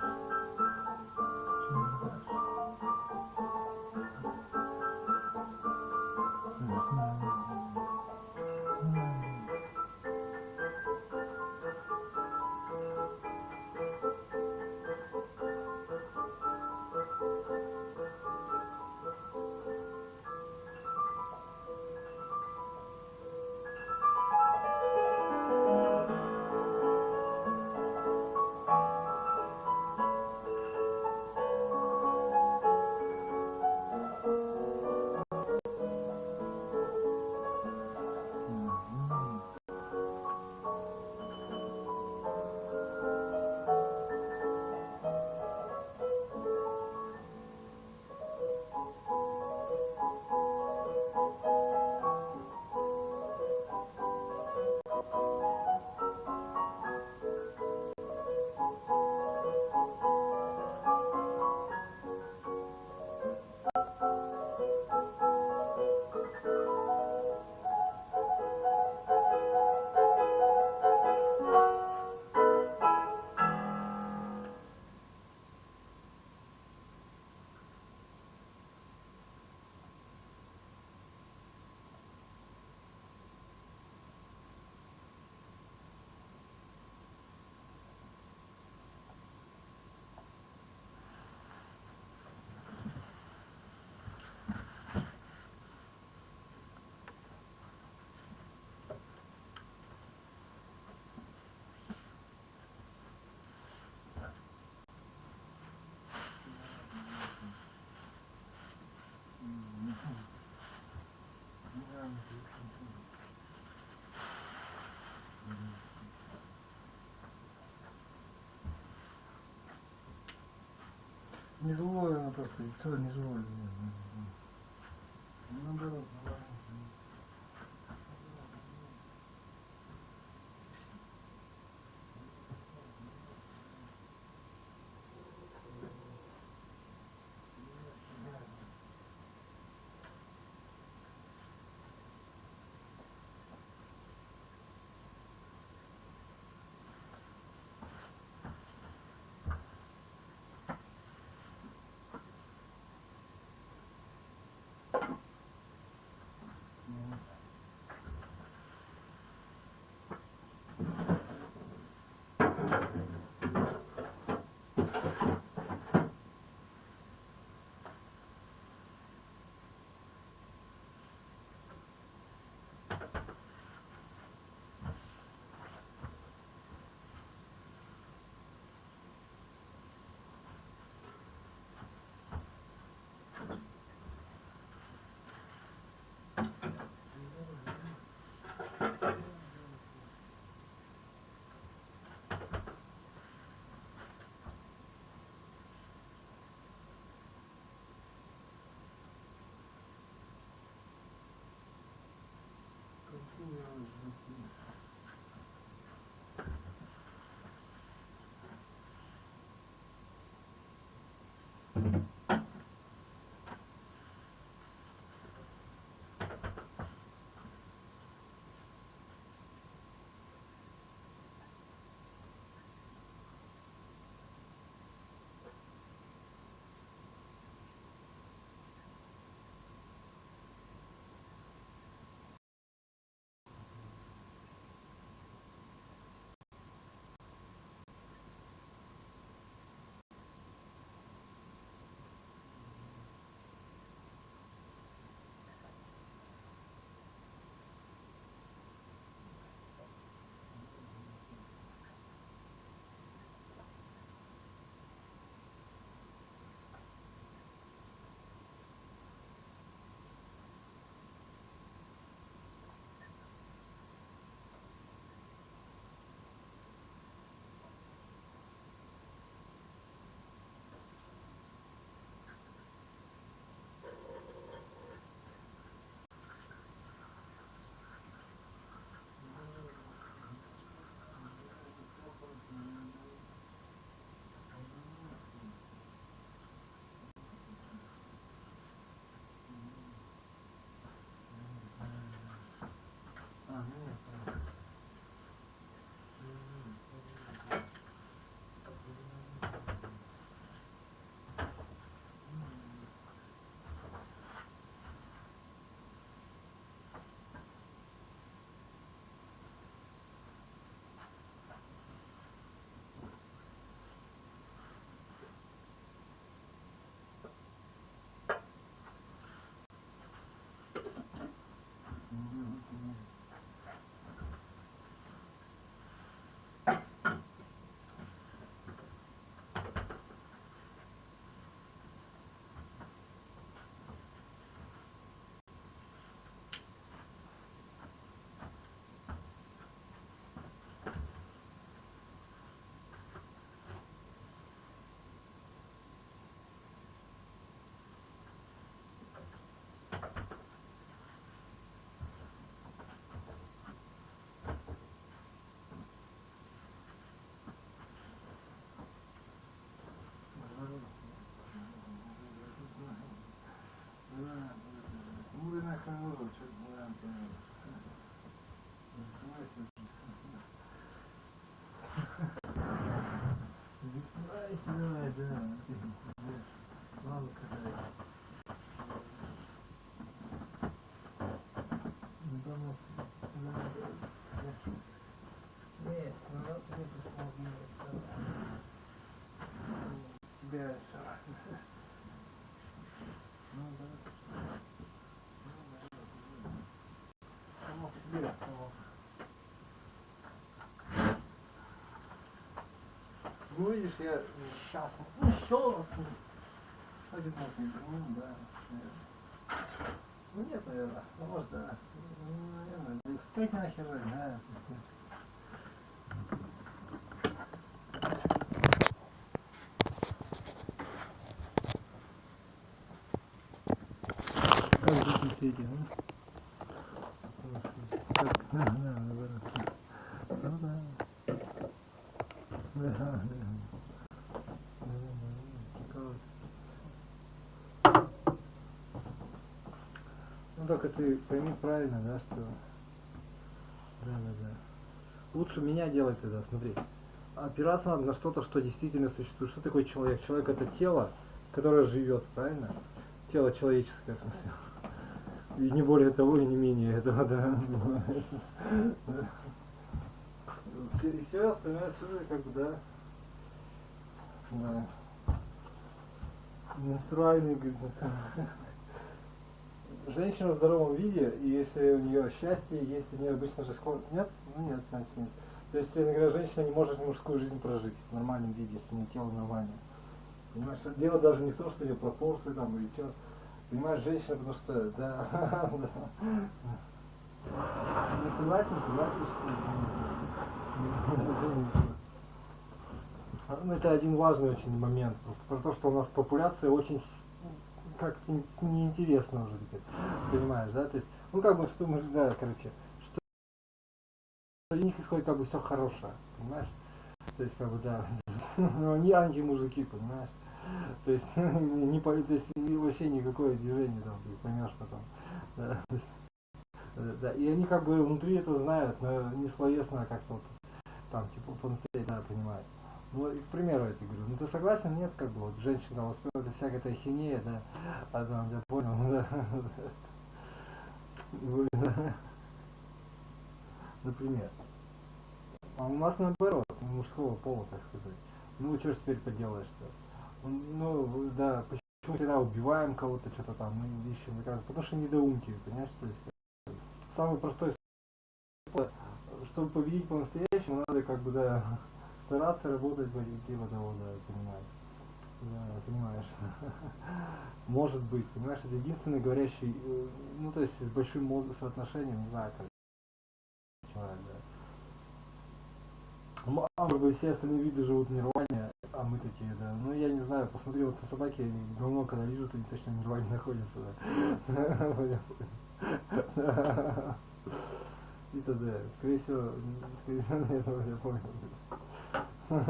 Незволено просто, все незволено. Наоборот. Давай, да. Ладно, какая. Нет, надо тебе посмотреться. Тебя ну да. Помог себе, помог. Ну видишь, я сейчас, ну еще раз, один раз не верну, да, наверное. Ну нет, наверное, ну может, да, ну, наверное, да, какая нахер, да. Как в этом свете, а? Так, да, наоборот. Ну да. Да. Ну только ты пойми правильно, да, что... Да. Лучше меня делать тогда, смотри. Опираться надо на что-то, что действительно существует. Что такое человек? Человек это тело, которое живет, правильно? Тело человеческое, в смысле. И не более того, и не менее этого, да. И все остальное отсюда, как бы, да. Да. Менструальный, говорит, женщина в здоровом виде, и если у нее счастье, если у нее обычно же склон... Нет? Ну нет, значит нет. То есть, например, женщина не может мужскую жизнь прожить в нормальном виде, если у нее тело нормальное. Понимаешь, дело даже не в том, что у нее пропорции там или что. Понимаешь, женщина, потому что, да, ну согласен, что это один важный очень момент, про то, что у нас популяция очень как-то неинтересно уже теперь, понимаешь, да, то есть, ну как бы, что мы, да, короче, что у них исходит как бы все хорошее, понимаешь, то есть, как бы, да, но они антимужики, понимаешь, то есть, то есть вообще никакое движение там, ты поймешь потом, да, и они как бы внутри это знают, но не словесно как-то вот, там, типа, по-настоящему, да, понимают. Ну, и к примеру, я тебе говорю, ну ты согласен, нет, как бы, вот женщина воспринимает всякая эта ахинея, да, а там, я понял, да, например. А у нас наоборот, мужского пола, так сказать. Ну, что ж теперь поделаешь-то? Ну, да, почему всегда убиваем кого-то, что-то там, мы ищем, потому что недоумки, понимаешь, то есть, самый простой способ, чтобы победить по-настоящему, надо, как бы, да, стараться работать типа того, да, понимаешь. Да, понимаешь. Может быть, понимаешь, это единственный говорящий, ну, то есть, с большим соотношением, не знаю, как человек, да. А может быть, все остальные виды живут в нирване, а мы такие, да. Ну, я не знаю, посмотри, вот на собаки, они давно, когда лежат, они точно в нирване находятся, да. И т.д. Скорее всего, я понял. Да.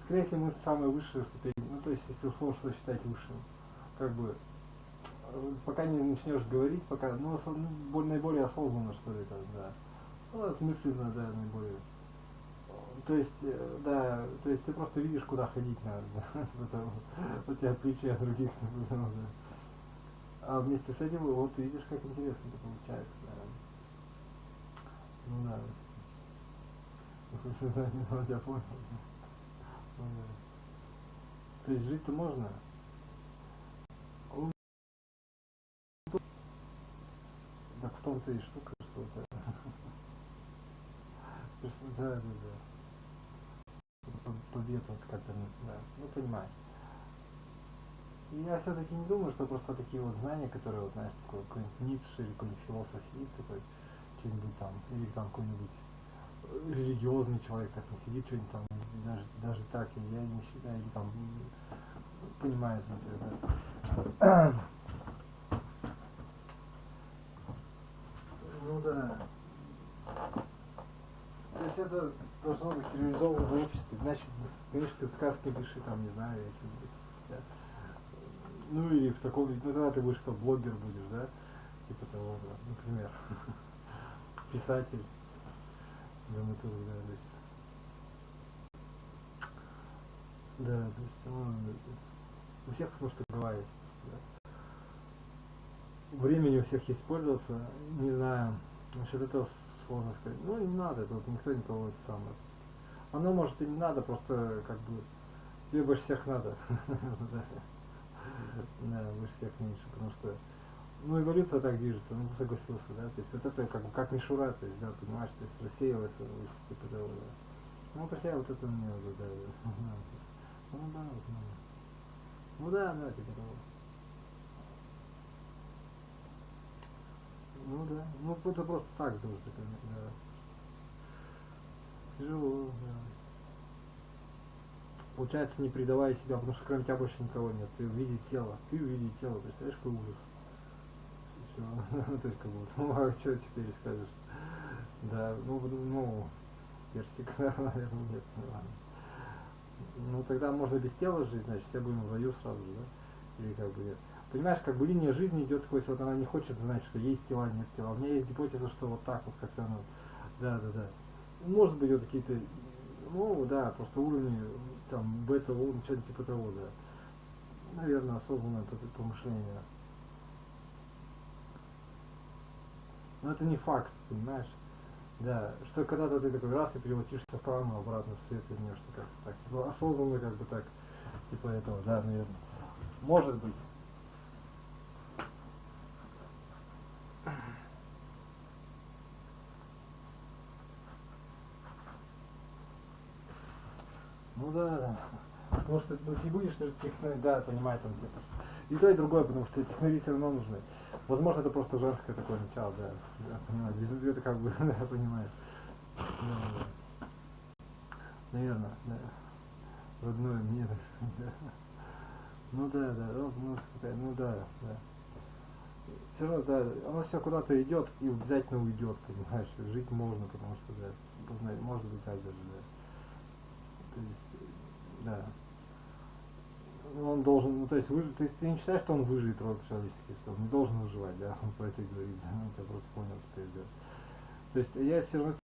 Скорее всего, мы самые высшие ступени, ну то есть, если условно что считать высшим, как бы, пока не начнешь говорить, пока, ну, наиболее осознанно, что ли, там, да. Ну, осмысленно, да, наиболее. То есть, да, то есть ты просто видишь, куда ходить надо, да, у тебя отличие от других, да. А вместе с этим, вот видишь, как интересно это получается, да. Ну да. Я понял. То есть жить-то можно. Да в том-то и штука, что это. Да. Победа как-то, да. Ну понимаешь. И я все-таки не думаю, что просто такие вот знания, которые, вот, знаешь, такой какой-нибудь Ницше или какой-нибудь философ сидит такой, что-нибудь там, или там какой-нибудь религиозный человек так не сидит, что-нибудь там, даже так, я не считаю, или там, понимаете, да. Ну да. То есть это должно быть реализовано в обществе, значит, конечно, ты в сказке пиши, там, не знаю, если, да. Ну или в таком, ну тогда ты будешь что, блогер будешь, да? типа того, да, например, писатель, драматург, да, то есть, да, то есть, у всех, потому что бывает, да. Времени у всех есть пользоваться, не знаю, насчет этого сложно сказать, ну не надо, это вот никто никого это самое, оно может и не надо, просто как бы, тебе больше всех надо, да, больше всех меньше, потому что, ну, эволюция так движется, ну, ты согласился, да, то есть вот это как мишура, то есть, да, понимаешь, то есть рассеивается, типа того, да. Ну, хотя вот это мне уже, да, ну, да, вот, ну, да, типа того. Ну, да, ну, это просто так, тоже, да. Тяжело, да. Получается, не предавая себя, потому что кроме тебя больше никого нет, ты в виде тела, представляешь, какой ужас. Все, то есть как будто, ну а что теперь скажешь? Да, ну, персик, наверное, нет, ну ладно. Ну тогда можно без тела жить, значит, все будем в раю сразу же, да? Или как бы нет. Понимаешь, как бы линия жизни идет сквозь, вот она не хочет знать, что есть тела, нет тела. У меня есть гипотеза, что вот так вот как-то оно, да. Может быть, вот какие-то, ну да, просто уровни, там, бета-уровень, что-то типа того, да. Наверное, осознанное это помышление. Но это не факт, понимаешь? Да, что когда-то ты такой раз и превратишься в правильно, обратно в свет вернешься как-то так. Типа, осознанно как бы так, типа этого, да, наверное. Может быть. Ну да. Потому что ну, ты будешь технарь, да, понимать там типа. И то, и другое, потому что технари все равно нужны. Возможно, это просто женское такое начало, да. Я понимаю. Без это как бы, да, понимаю. Да. Наверное, да. Родное мне, так сказать, да. Ну да, ну да. Все равно, да, оно все куда-то идет и обязательно уйдет, понимаешь, жить можно, потому что, да, познать, может быть так даже, да. То есть, да. Он должен, ну то есть выжить, то есть ты не считаешь, что он выживет род человеческий, что он не должен выживать, да, он про это и говорит, да, он тебя просто понял, что ты сделал. То есть я все равно,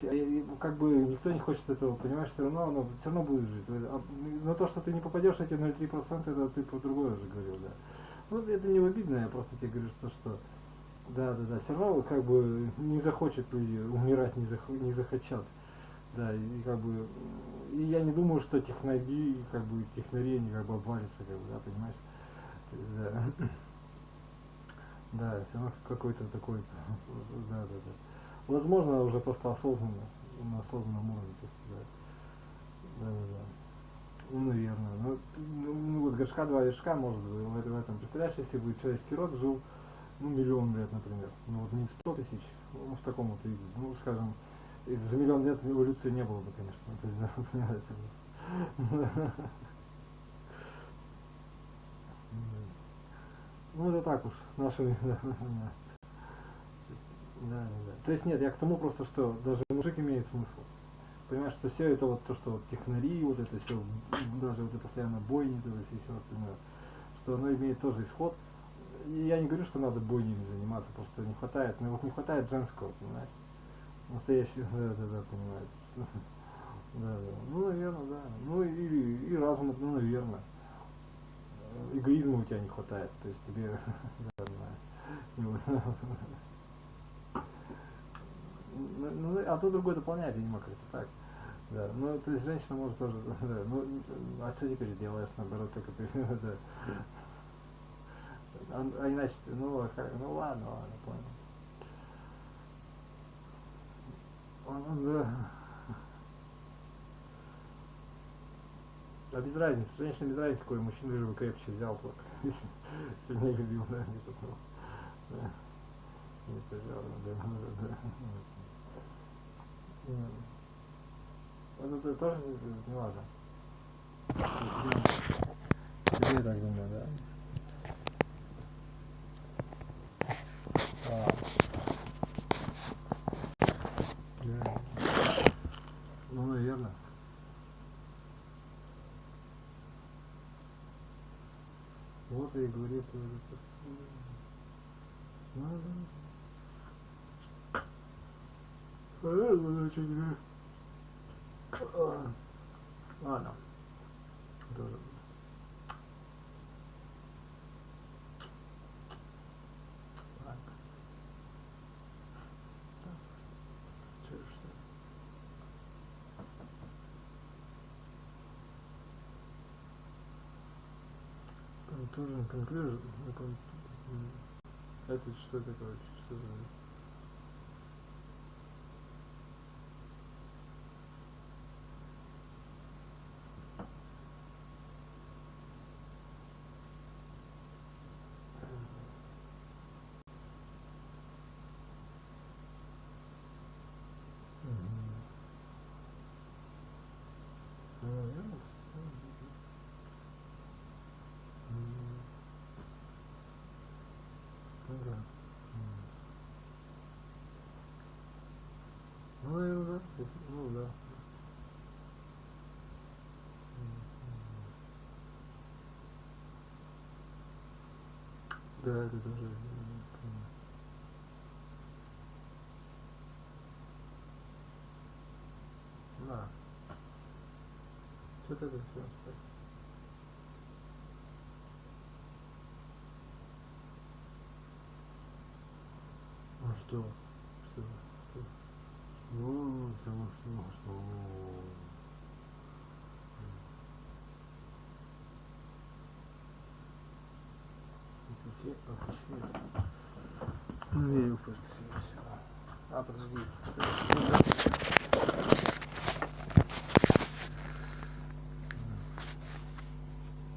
как бы никто не хочет этого, понимаешь, все равно оно все равно будет жить. Но то, что ты не попадешь на эти 0,3%, это ты по другое уже говорил, да. Ну это не обидно, я просто тебе говорю, что да, все равно как бы не захочет люди умирать, не захотят. Да, и как бы и я не думаю, что технари, как бы технари, они как бы обвалятся, как бы, да, понимаешь? То есть, да. Да, все равно какой-то такой, да. Возможно, уже просто осознанно, на осознанном уровне, то есть, да. Ну, наверное. Ну вот горшка, два вершка, может быть, в этом. Представляешь, если бы человеческий род жил, ну, 1 000 000 лет, например. Ну, вот не 100 000, ну, в таком вот виде. Ну, скажем, за 1 000 000 лет эволюции не было бы, конечно. То есть, да, понимаете. Ну, это так уж, нашими, да. То есть, нет, я к тому просто, что даже мужик имеет смысл. Понимаешь, что все это вот то, что вот технари, вот это все, даже вот это постоянно бойни, то есть и все остальное, что оно имеет тоже исход. И я не говорю, что надо бойнями заниматься, просто не хватает, но вот не хватает женского, понимаешь? Настоящего, да, понимаешь. Да. Ну, наверное, да. Ну и разума, ну, наверное. Эгоизма у тебя не хватает, то есть тебе, да, понимаешь. Ну, а то другой дополняет, видимо, как-то так. Да, ну, то есть женщина может тоже, да, ну, а что теперь делаешь, наоборот, только ты, да. А иначе, ну ладно, понял. Да. А без разницы, женщина без разницы, какой мужчина лишь бы крепче взял только. Сильнее любил, да, не потом. Да. Не пожалуй, да. Это тоже не важно. Тебе так думаю, да? Да. Ну, наверное. Вот я и говорю, что... Ладно. Тоже. Так. Че что? Контужен, конклюжен. Это что такое? Что за... Ну да. Да, это тоже. Да. Что-то это все. А что? Что? Ну, что? Все отпустили. Ну, я его просто себе. А, подожди.